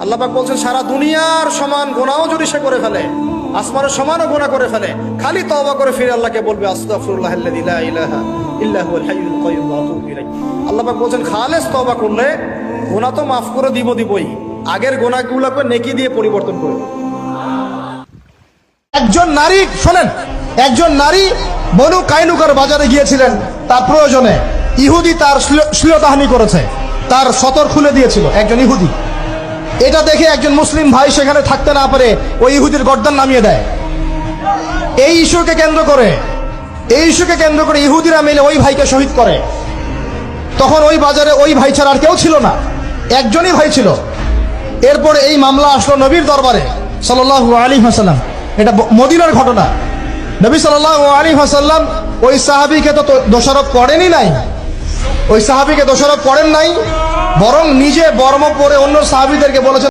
আল্লাহ পাক বলছেন সারা দুনিয়ার সমান গুনাহও যদি সে করে ফেলে, আসমানের সমানও গুনাহ করে ফেলে, খালি তওবা করে ফিরে আল্লাহকে বলবে আস্তাগফিরুল্লাহাল্লাযী লা ইলাহা ইল্লা হুয়াল হাইয়ুল কাইয়্যুম ওয়া আতুবু ইলাইহি। আল্লাহ পাক বলছেন খালেস তওবা করলে গুনাহ তো মাফ করে দিবই, আগের গুনাহগুলোকে নেকি দিয়ে পরিবর্তন করে দেব। একজন নারী, শোনেন, একজন নারী বনু কাইনুকার বাজারে গিয়েছিলেন তার প্রয়োজনে। ইহুদি তার শ্লীলতাহানি করেছে, তার সতর খুলে দিয়েছিল একজন ইহুদি। এটা দেখে একজন মুসলিম ভাই সেখানে থাকতে না পারে ওই ইহুদির গর্দান নামিয়ে দেয়। এই ইস্যুকে কেন্দ্র করে ইহুদিরা মিলে ওই ভাইকে শহীদ করে। তখন ওই বাজারে ওই ভাই ছাড়া আর কেউ ছিল না, একজনই ভাই ছিল। এরপরে এই মামলা আসলো নবীর দরবারে সাল্লাল্লাহু আলাইহি ওয়াসাল্লাম। এটা মদিনার ঘটনা। নবী সাল্লাল্লাহু আলাইহি ওয়াসাল্লাম ওই সাহাবীকে তো দোষারোপ করেনই নাই, ওই সাহাবীকে দোষারোপ করেন নাই, বরং নিজে বর্ম পরে অন্য সাহাবীদেরকে বলেছেন